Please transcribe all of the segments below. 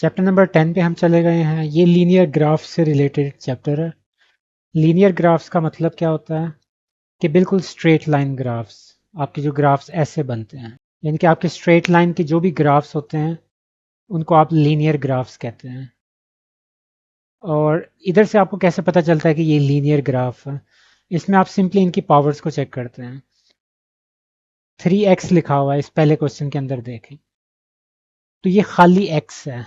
Chapter number 10 पे हम चले गए हैं। ये लीनियर ग्राफ से रिलेटेड चैप्टर है। लीनियर ग्राफ्स का मतलब क्या होता है कि बिल्कुल स्ट्रेट लाइन ग्राफ्स, आपके जो ग्राफ्स ऐसे बनते हैं, यानी कि आपके स्ट्रेट लाइन के जो भी ग्राफ्स होते हैं उनको आप लीनियर ग्राफ्स कहते हैं। और इधर से आपको कैसे पता चलता है कि ये लीनियर ग्राफ है? इसमें आप सिंपली इनकी पावर्स को चेक करते हैं। 3x लिखा हुआ है इस पहले क्वेश्चन के अंदर, देखें तो ये खाली x है,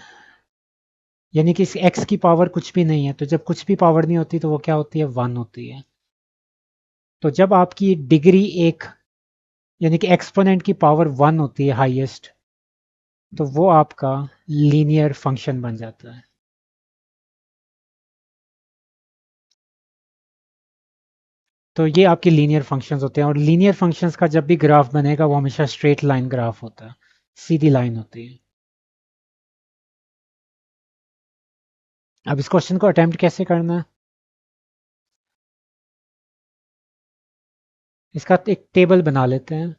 यानी कि इस x की पावर कुछ भी नहीं है। तो जब कुछ भी पावर नहीं होती तो वो क्या होती है? 1 होती है। तो जब आपकी डिग्री एक, यानी कि एक्सपोनेंट की पावर 1 होती है हाईएस्ट, तो वो आपका लीनियर फंक्शन बन जाता है। तो ये आपके लीनियर फंक्शंस होते हैं, और लीनियर फंक्शंस का जब भी ग्राफ बनेगा वो हमेशा स्ट्रेट लाइन ग्राफ होता है, सीधी लाइन होती है। अब इस क्वेश्चन को अटेम्प्ट कैसे करना है? इसका एक टेबल बना लेते हैं।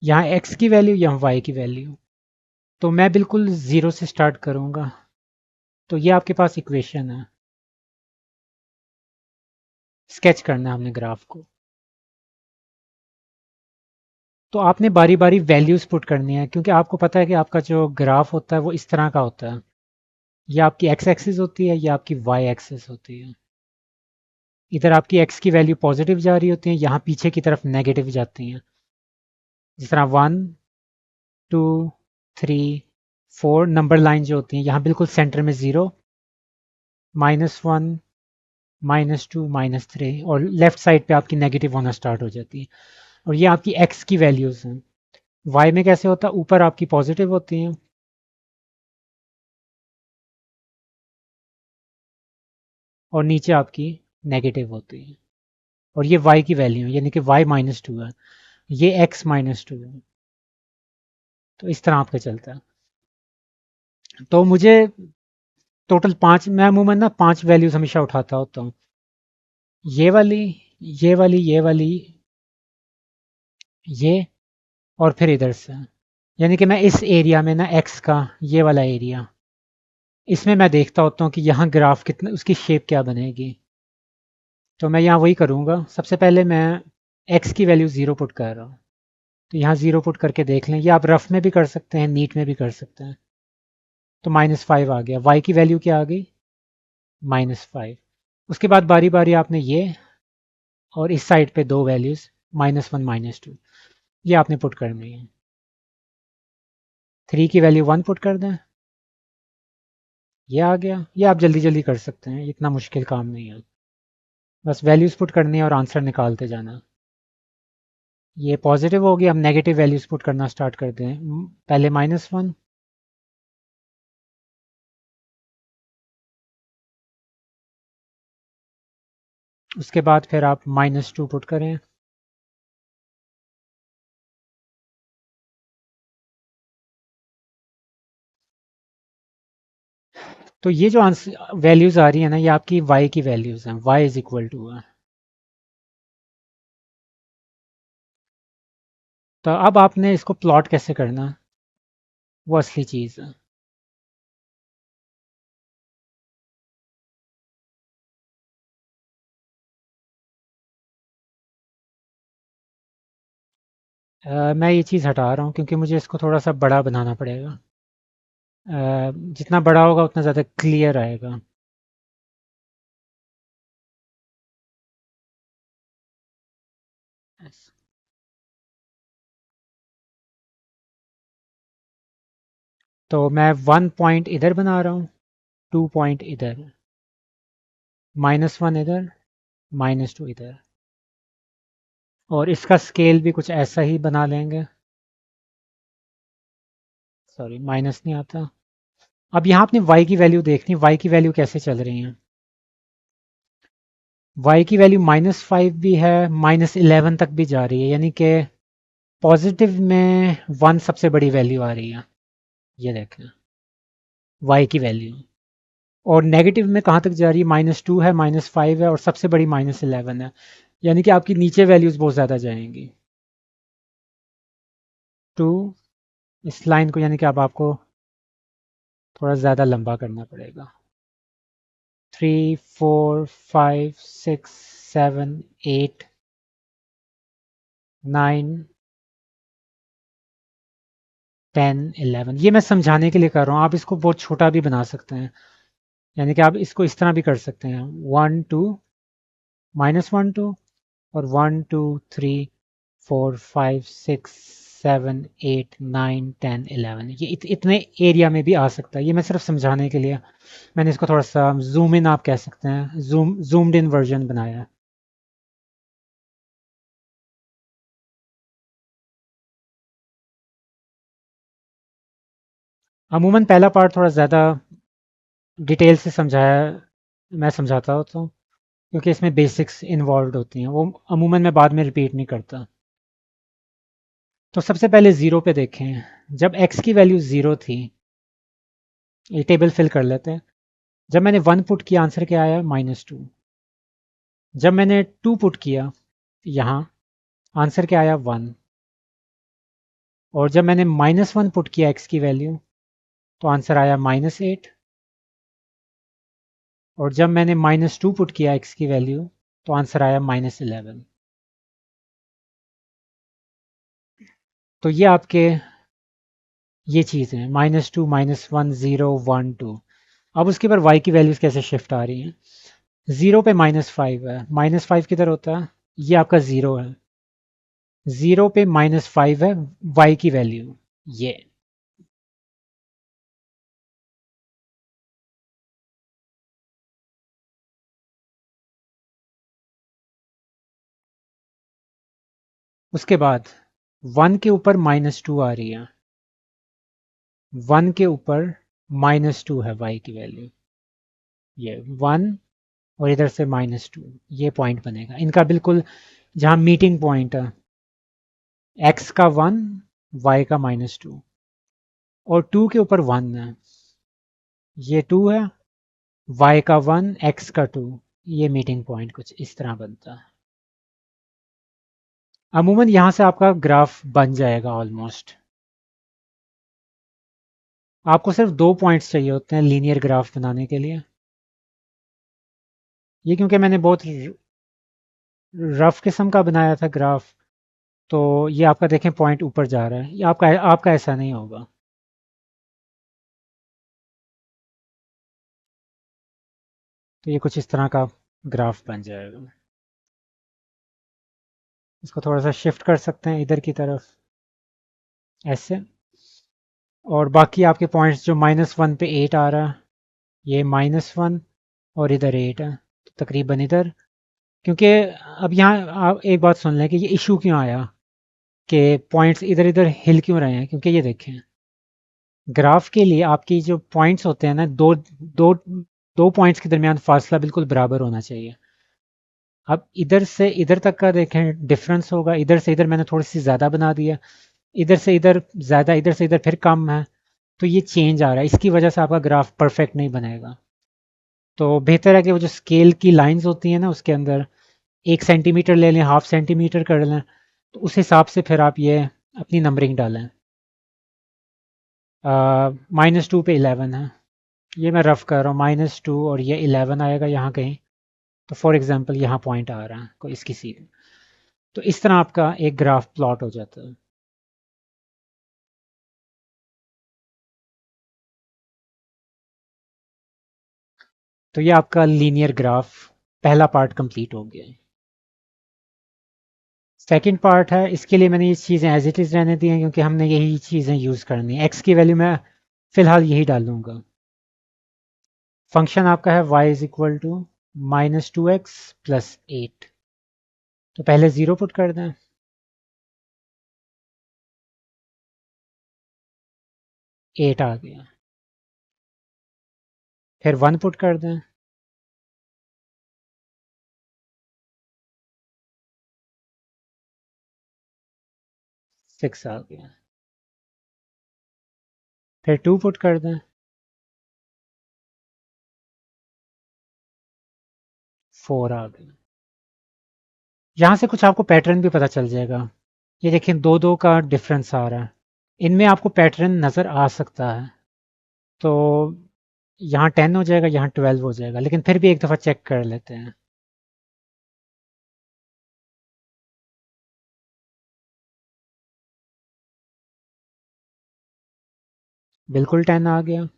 यहाँ x की वैल्यू, यहाँ y की वैल्यू। तो मैं बिल्कुल ज़ीरो से स्टार्ट करूँगा। तो ये आपके पास इक्वेशन है। स्केच करना है हमने ग्राफ को। तो आपने बारी बारी वैल्यूज़ पुट करनी है, क्योंकि आपको पता है कि आपका जो ग्राफ होता है वो इस तरह का होता है। ये आपकी x एक्सिस होती है, ये आपकी y एक्सिस होती है। इधर आपकी x की वैल्यू पॉजिटिव जा रही होती है, यहाँ पीछे की तरफ नेगेटिव जाती हैं। जिस तरह 1, 2, 3, 4 नंबर लाइन जो होती हैं, यहाँ बिल्कुल सेंटर में 0, -1, -2, -3, और लेफ्ट साइड पे आपकी नेगेटिव होना स्टार्ट हो जाती है। और ये आपकी x की वैल्यूज़ हैं। y में कैसे होता है? ऊपर आपकी पॉजिटिव होती हैं और नीचे आपकी नेगेटिव होती है। और ये y की वैल्यू है, यानी कि y-2 है, ये x-2 है। तो इस तरह आपका चलता है। तो मुझे टोटल 5, मैं अमूमन ना 5 वैल्यूज हमेशा उठाता होता हूँ। ये वाली, ये वाली, ये वाली, ये, और फिर इधर से। यानी कि मैं इस एरिया में ना x का ये वाला एरिया, इसमें मैं देखता होता हूँ कि यहाँ ग्राफ कितना, उसकी शेप क्या बनेगी। तो मैं यहाँ वही करूँगा। सबसे पहले मैं x की वैल्यू 0 पुट कर रहा हूँ। तो यहाँ 0 पुट करके देख लें। ये आप रफ में भी कर सकते हैं, नीट में भी कर सकते हैं। तो -5 आ गया। y की वैल्यू क्या आ गई? -5। उसके बाद बारी बारी आपने ये और इस साइड पे दो वैल्यूज, -1, -2, ये आपने पुट करनी है। 3 की वैल्यू 1 पुट कर दें, ये आ गया। ये आप जल्दी जल्दी कर सकते हैं, इतना मुश्किल काम नहीं है। बस वैल्यूज पुट करनी है और आंसर निकालते जाना। ये पॉजिटिव हो गया। अब नेगेटिव वैल्यूज पुट करना स्टार्ट कर दें। पहले -1, उसके बाद फिर आप -2 पुट करें। तो ये जो आंसर वैल्यूज आ रही है ना, ये आपकी y की वैल्यूज हैं। y इज इक्वल टू है। तो अब आपने इसको प्लॉट कैसे करना, वो असली चीज़ है। मैं ये चीज़ हटा रहा हूँ क्योंकि मुझे इसको थोड़ा सा बड़ा बनाना पड़ेगा। जितना बड़ा होगा उतना ज़्यादा क्लियर आएगा। तो मैं 1 पॉइंट इधर बना रहा हूँ, 2 पॉइंट इधर, -1 इधर, -2 इधर। और इसका स्केल भी कुछ ऐसा ही बना लेंगे। सॉरी, माइनस नहीं आता। अब यहाँ आपने y की वैल्यू देखनी, y की वैल्यू कैसे चल रही है। y की वैल्यू -5 भी है, -11 तक भी जा रही है, यानी कि पॉजिटिव में 1 सबसे बड़ी वैल्यू आ रही है। ये देखें y की वैल्यू, और नेगेटिव में कहाँ तक जा रही है, -2 है, -5 है, और सबसे बड़ी -11 है, यानी कि आपकी नीचे वैल्यूज बहुत ज़्यादा जाएंगी। 2, इस लाइन को यानी कि अब आपको थोड़ा ज़्यादा लंबा करना पड़ेगा। 3, 4, 5, 6, 7, 8, 9, 10, 11। ये मैं समझाने के लिए कर रहा हूँ, आप इसको बहुत छोटा भी बना सकते हैं, यानी कि आप इसको इस तरह भी कर सकते हैं, 1, 2, -1, 2, और 1, 2, 3, 4, 5, 6, 7, 8, 9, 10, 11। ये इतने एरिया में भी आ सकता है। ये मैं सिर्फ समझाने के लिए मैंने इसको थोड़ा सा जूम इन, आप कह सकते हैं, जूम्ड इन वर्जन बनाया है। अमूमन पहला पार्ट थोड़ा ज़्यादा डिटेल से समझाया, मैं समझाता हूँ तो, क्योंकि इसमें बेसिक्स इन्वॉल्व होती हैं, वो अमूमन मैं बाद में रिपीट नहीं करता। तो सबसे पहले ज़ीरो पे देखें, जब x की वैल्यू ज़ीरो थी, ये टेबल फिल कर लेते हैं। जब मैंने 1 पुट किया, आंसर क्या आया, -2। जब मैंने 2 पुट किया यहाँ, आंसर क्या आया, 1। और जब मैंने -1 पुट किया x की वैल्यू, तो आंसर आया -8। और जब मैंने -2 पुट किया x की वैल्यू, तो आंसर आया -11। तो ये आपके ये चीज़ है, -2, -1, 0, 1, 2। अब उसके ऊपर y की वैल्यूज कैसे शिफ्ट आ रही हैं। ज़ीरो पे -5 है, -5 किधर होता है, ये आपका ज़ीरो है, ज़ीरो पे -5 है y की वैल्यू, ये। उसके बाद 1 के ऊपर -2 आ रही है, 1 के ऊपर -2 है y की वैल्यू, ये 1, और इधर से -2, ये पॉइंट बनेगा इनका बिल्कुल, जहाँ मीटिंग पॉइंट है, x का 1, y का -2, और 2 के ऊपर 1 है, ये 2 है, y का 1, x का 2, ये मीटिंग पॉइंट कुछ इस तरह बनता है। अमूमन यहाँ से आपका ग्राफ बन जाएगा ऑलमोस्ट। आपको सिर्फ 2 पॉइंट्स चाहिए होते हैं लीनियर ग्राफ बनाने के लिए। ये क्योंकि मैंने बहुत रफ किस्म का बनाया था ग्राफ, तो ये आपका देखें पॉइंट ऊपर जा रहा है, ये आपका ऐसा नहीं होगा। तो ये कुछ इस तरह का ग्राफ बन जाएगा। इसको थोड़ा सा शिफ्ट कर सकते हैं इधर की तरफ, ऐसे। और बाकी आपके पॉइंट्स जो -1 पे 8 आ रहा है, ये -1, और इधर 8 है, तो तकरीबन इधर। क्योंकि अब यहाँ आप एक बात सुन लें कि ये इशू क्यों आया, कि पॉइंट्स इधर इधर हिल क्यों रहे हैं, क्योंकि ये देखें, ग्राफ के लिए आपकी जो पॉइंट्स होते हैं ना, दो दो पॉइंट्स के दरमियान फासला बिल्कुल बराबर होना चाहिए। अब इधर से इधर तक का देखें डिफरेंस होगा, इधर से इधर मैंने थोड़ी सी ज़्यादा बना दिया, इधर से इधर ज़्यादा, इधर से इधर फिर कम है, तो ये चेंज आ रहा है, इसकी वजह से आपका ग्राफ परफेक्ट नहीं बनेगा। तो बेहतर है कि वो जो स्केल की लाइंस होती हैं ना, उसके अंदर 1 सेंटीमीटर ले लें, ½ सेंटीमीटर कर लें, तो उस हिसाब से फिर आप ये अपनी नंबरिंग डालें। -2 पे 11 है, ये मैं रफ कर रहा हूँ, -2 और ये 11 आएगा यहाँ कहीं। तो फॉर एग्जांपल यहाँ पॉइंट आ रहा है कोई इसकी सीध, तो इस तरह आपका एक ग्राफ प्लॉट हो जाता है। तो ये आपका लीनियर ग्राफ पहला पार्ट कंप्लीट हो गया है। सेकंड पार्ट है, इसके लिए मैंने ये चीज़ें एज इट इज़ रहने दी हैं, क्योंकि हमने यही चीज़ें यूज़ करनी है। एक्स की वैल्यू मैं फ़िलहाल यही डालूंगा। फंक्शन आपका है y is equal to -2x + 8। तो पहले 0 पुट कर दें, 8 आ गया। फिर 1 पुट कर दें, 6 आ गया। फिर 2 पुट कर दें, 4 आ गया। यहाँ से कुछ आपको पैटर्न भी पता चल जाएगा। ये देखिए दो दो का डिफरेंस आ रहा है, इनमें आपको पैटर्न नज़र आ सकता है। तो यहाँ 10 हो जाएगा, यहाँ 12 हो जाएगा, लेकिन फिर भी एक दफ़ा चेक कर लेते हैं। बिल्कुल 10 आ गया।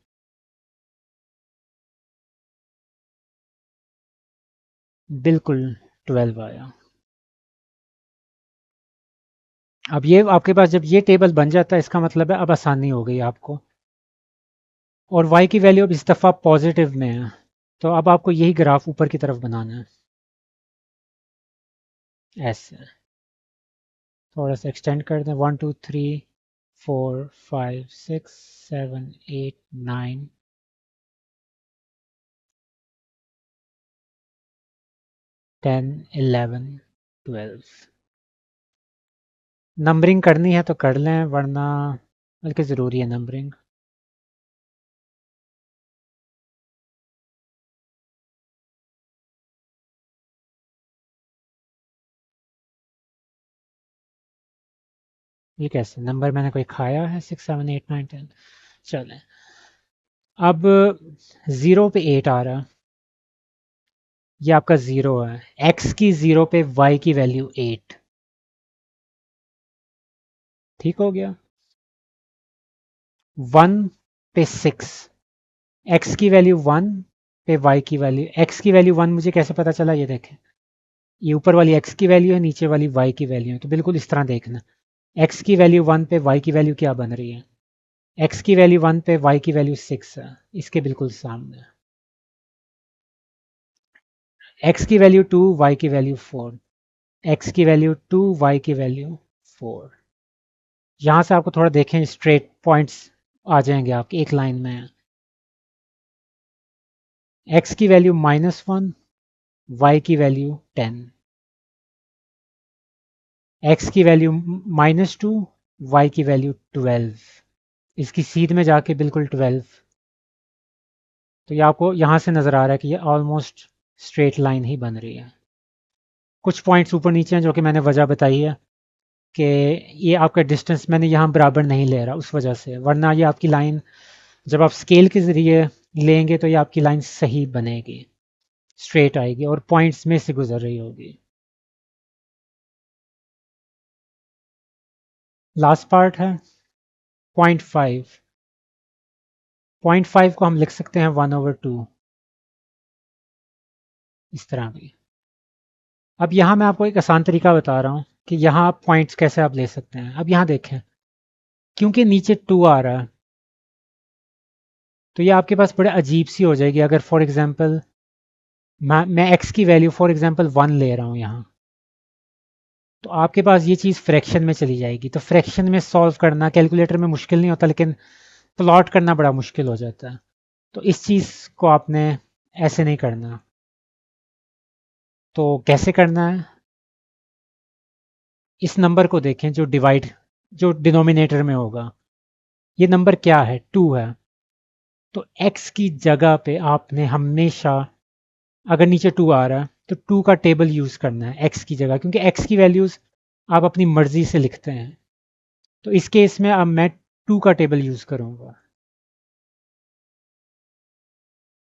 बिल्कुल 12 आया। अब ये आपके पास जब ये टेबल बन जाता है, इसका मतलब है अब आसानी हो गई आपको। और y की वैल्यू अब इस दफ़ा पॉजिटिव में है, तो अब आपको यही ग्राफ ऊपर की तरफ बनाना है ऐसे। थोड़ा सा एक्सटेंड कर दें, 1 2 3 4 5 6 7 8 9 10 11 12। नंबरिंग करनी है तो कर लें, वरना बल्कि ज़रूरी है नंबरिंग। ये कैसे नंबर मैंने कोई खाया है? 6 7 8 9 10। चलें, अब 0 पे 8 आ रहा है, ये आपका 0 है। x की 0 पे y की वैल्यू 8। ठीक हो गया। 1 पे 6, x की वैल्यू 1 पे y की वैल्यू, x की वैल्यू 1 मुझे कैसे पता चला? ये देखें, ये ऊपर वाली x की वैल्यू है, नीचे वाली y की वैल्यू है, तो बिल्कुल इस तरह देखना। x की वैल्यू 1 पे y की वैल्यू क्या बन रही है? x की वैल्यू 1 पे y की वैल्यू 6 है, इसके बिल्कुल सामने। x की वैल्यू 2, y की वैल्यू 4। x की वैल्यू 2, y की वैल्यू 4। यहाँ से आपको थोड़ा देखें, स्ट्रेट पॉइंट्स आ जाएंगे आपके एक लाइन में। x की वैल्यू -1, y की वैल्यू 10। x की वैल्यू -2, y की वैल्यू 12। इसकी सीध में जाके बिल्कुल 12। तो ये आपको यहाँ से नज़र आ रहा है कि ये ऑलमोस्ट स्ट्रेट लाइन ही बन रही है। कुछ पॉइंट्स ऊपर नीचे हैं जो कि मैंने वजह बताई है कि ये आपका डिस्टेंस मैंने यहाँ बराबर नहीं ले रहा उस वजह से, वरना ये आपकी लाइन जब आप स्केल के ज़रिए लेंगे तो ये आपकी लाइन सही बनेगी, स्ट्रेट आएगी और पॉइंट्स में से गुजर रही होगी। लास्ट पार्ट है 0.5। 0.5 को हम लिख सकते हैं 1/2, इस तरह भी। अब यहाँ मैं आपको एक आसान तरीका बता रहा हूँ कि यहाँ आप पॉइंट्स कैसे आप ले सकते हैं। अब यहाँ देखें, क्योंकि नीचे 2 आ रहा है, तो ये आपके पास बड़े अजीब सी हो जाएगी। अगर फॉर एग्जांपल मैं x की वैल्यू फॉर एग्जांपल 1 ले रहा हूँ यहाँ, तो आपके पास ये चीज़ फ्रैक्शन में चली जाएगी। तो फ्रैक्शन में सॉल्व करना कैलकुलेटर में मुश्किल नहीं होता, लेकिन प्लॉट करना बड़ा मुश्किल हो जाता है। तो इस चीज़ को आपने ऐसे नहीं करना। तो कैसे करना है? इस नंबर को देखें जो डिवाइड, जो डिनोमिनेटर में होगा, ये नंबर क्या है? 2 है। तो x की जगह पे आपने हमेशा, अगर नीचे 2 आ रहा है तो 2 का टेबल यूज़ करना है x की जगह, क्योंकि x की वैल्यूज़ आप अपनी मर्ज़ी से लिखते हैं। तो इस केस में अब मैं 2 का टेबल यूज़ करूँगा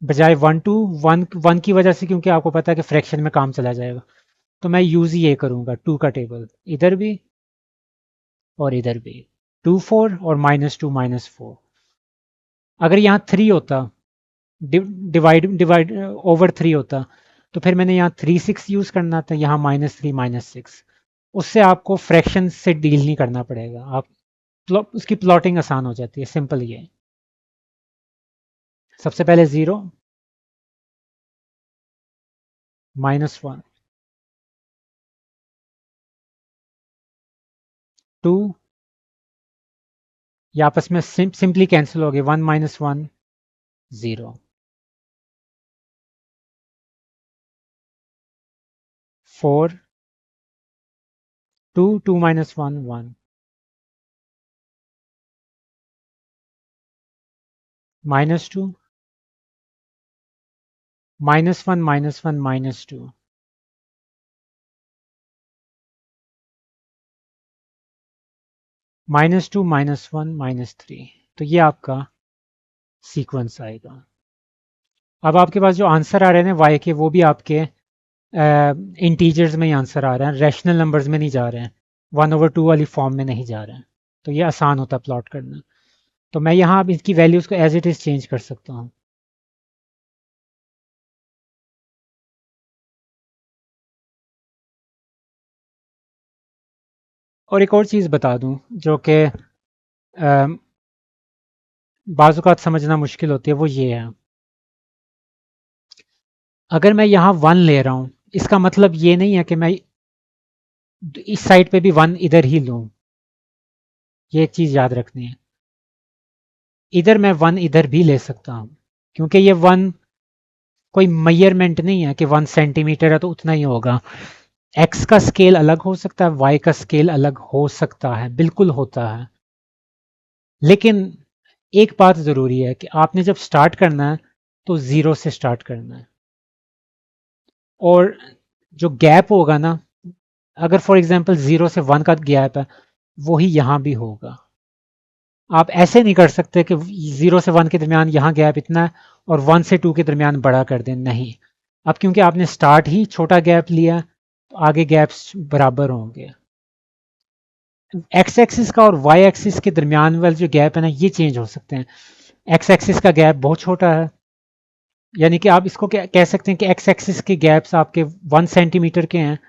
बजाय 1 2 1 1 की वजह से, क्योंकि आपको पता है कि फ्रैक्शन में काम चला जाएगा। तो मैं यूज़ ही ये करूँगा, 2 का टेबल इधर भी और इधर भी, 2 4 और -2 -4। अगर यहाँ 3 होता, डिवाइड डिवाइड ओवर 3 होता, तो फिर मैंने यहाँ 3 6 यूज़ करना था, यहाँ -3 -6। उससे आपको फ्रैक्शन से डील नहीं करना पड़ेगा, आप उसकी प्लॉटिंग आसान हो जाती है। सिंपल ये, सबसे पहले 0 -1 2, ये आपस में सिंपली कैंसिल हो गए, 1 -1 0। 4 2 2 -1 1। -2 -1 -1 -2 -2 -1 -3। तो ये आपका सीक्वेंस आएगा। अब आपके पास जो आंसर आ रहे हैं वाई के, वो भी आपके इंटीजर्स में ही आंसर आ रहे हैं, रैशनल नंबर्स में नहीं जा रहे हैं, 1/2 वाली फॉर्म में नहीं जा रहे हैं। तो ये आसान होता है प्लॉट करना। तो मैं यहाँ अब इसकी वैल्यूज़ को एज इट इज़ चेंज कर सकता हूँ। और एक और चीज़ बता दूँ जो कि बाज़ औक़ात समझना मुश्किल होती है, वो ये है, अगर मैं यहाँ 1 ले रहा हूँ, इसका मतलब ये नहीं है कि मैं इस साइड पे भी 1 इधर ही लूँ। ये एक चीज़ याद रखनी है। इधर मैं 1 इधर भी ले सकता हूँ, क्योंकि ये 1 कोई मेजरमेंट नहीं है कि 1 सेंटीमीटर है तो उतना ही होगा। एक्स का स्केल अलग हो सकता है, वाई का स्केल अलग हो सकता है, बिल्कुल होता है। लेकिन एक बात ज़रूरी है कि आपने जब स्टार्ट करना है तो ज़ीरो से स्टार्ट करना है। और जो गैप होगा ना, अगर फॉर एग्जांपल 0 से 1 का गैप है, वही यहाँ भी होगा। आप ऐसे नहीं कर सकते कि 0 से 1 के दरमियान यहाँ गैप इतना है और 1 से 2 के दरमियान बड़ा कर दें, नहीं। अब क्योंकि आपने स्टार्ट ही छोटा गैप लिया, तो आगे गैप्स बराबर होंगे। एक्स एक्सिस का और वाई एक्सिस के दरमियान वाले जो गैप है ना, ये चेंज हो सकते हैं। एक्स एक्सिस का गैप बहुत छोटा है, यानी कि आप इसको कह सकते हैं कि एक्स एक्सिस के गैप्स आपके 1 सेंटीमीटर के हैं,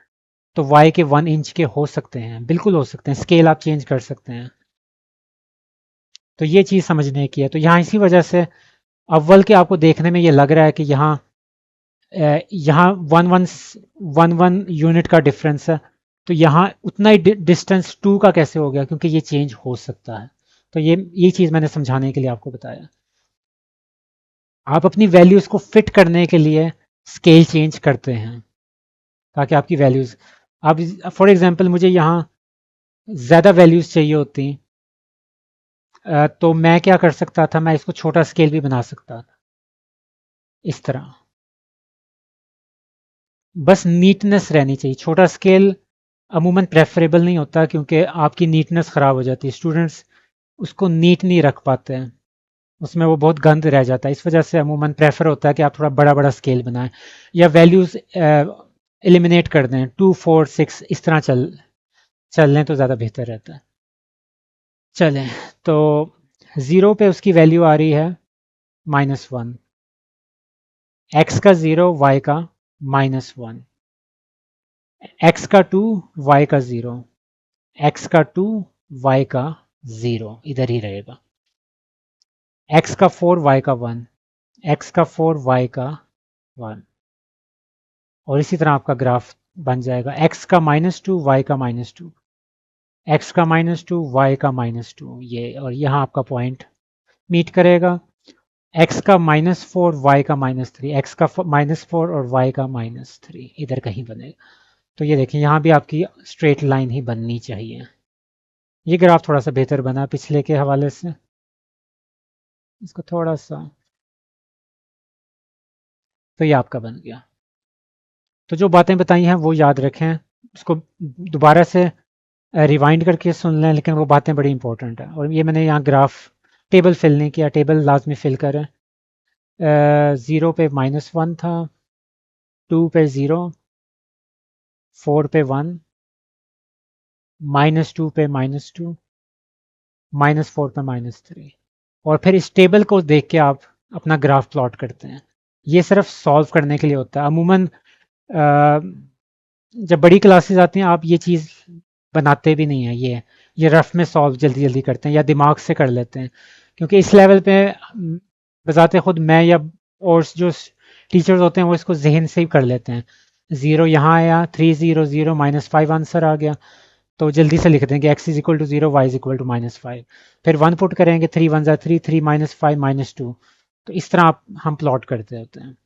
तो वाई के 1 इंच के हो सकते हैं, बिल्कुल हो सकते हैं। स्केल आप चेंज कर सकते हैं। तो ये चीज़ समझने की है। तो यहाँ इसी वजह से अव्वल के आपको देखने में ये लग रहा है कि यहाँ वन यूनिट का डिफरेंस है, तो यहाँ उतना ही डिस्टेंस 2 का कैसे हो गया, क्योंकि ये चेंज हो सकता है। तो ये चीज़ मैंने समझाने के लिए आपको बताया। आप अपनी वैल्यूज़ को फिट करने के लिए स्केल चेंज करते हैं, ताकि आपकी वैल्यूज़, अब फॉर एग्जांपल मुझे यहाँ ज़्यादा वैल्यूज़ चाहिए होती, तो मैं क्या कर सकता था, मैं इसको छोटा स्केल भी बना सकता था इस तरह। बस नीटनेस रहनी चाहिए। छोटा स्केल अमूमन प्रेफरेबल नहीं होता, क्योंकि आपकी नीटनेस ख़राब हो जाती है। स्टूडेंट्स उसको नीट नहीं रख पाते हैं, उसमें वो बहुत गंद रह जाता है। इस वजह से अमूमन प्रेफर होता है कि आप थोड़ा बड़ा बड़ा स्केल बनाएं, या वैल्यूज़ एलिमिनेट कर दें, 2 4 6 इस तरह चल लें तो ज़्यादा बेहतर रहता है। चलें, तो 0 पे उसकी वैल्यू आ रही है -1, एक्स का 0, वाई का -1, एक्स का 2, वाई का 0, एक्स का 2, वाई का 0 इधर ही रहेगा, एक्स का 4, वाई का 1, एक्स का 4, वाई का 1। और इसी तरह आपका ग्राफ बन जाएगा, एक्स का -2, वाई का -2, एक्स का -2, वाई का -2, ये, और यहाँ आपका पॉइंट मीट करेगा। एक्स का -4, वाई का -3, एक्स का -4 और वाई का -3 इधर कहीं बनेगा। तो ये देखें, यहाँ भी आपकी स्ट्रेट लाइन ही बननी चाहिए। ये ग्राफ थोड़ा सा बेहतर बना पिछले के हवाले से, इसको थोड़ा सा, तो ये आपका बन गया। तो जो बातें बताई हैं वो याद रखें, उसको दोबारा से रिवाइंड करके सुन लें, लेकिन वो बातें बड़ी इंपॉर्टेंट है। और ये मैंने यहाँ ग्राफ टेबल फिल नहीं किया, टेबल लाजमी फिल करें। 0 पे -1 था, 2 पे 0, 4 पे 1, -2 पे -2, -4 पे -3, और फिर इस टेबल को देख के आप अपना ग्राफ प्लॉट करते हैं। ये सिर्फ सॉल्व करने के लिए होता है। अमूमन जब बड़ी क्लासेस आती हैं, आप ये चीज़ बनाते भी नहीं हैं, ये रफ में सॉल्व जल्दी जल्दी करते हैं या दिमाग से कर लेते हैं, क्योंकि इस लेवल पे बजाते खुद मैं या और जो टीचर्स होते हैं वो इसको जहन से ही कर लेते हैं। 0 यहाँ आया, 3 0 0 -5 आंसर आ गया, तो जल्दी से लिख देंगे x is equal to 0, y is equal to -5, फिर 1 पुट करेंगे, 3 1 3 3 -5 -2। तो इस तरह हम प्लॉट करते होते हैं।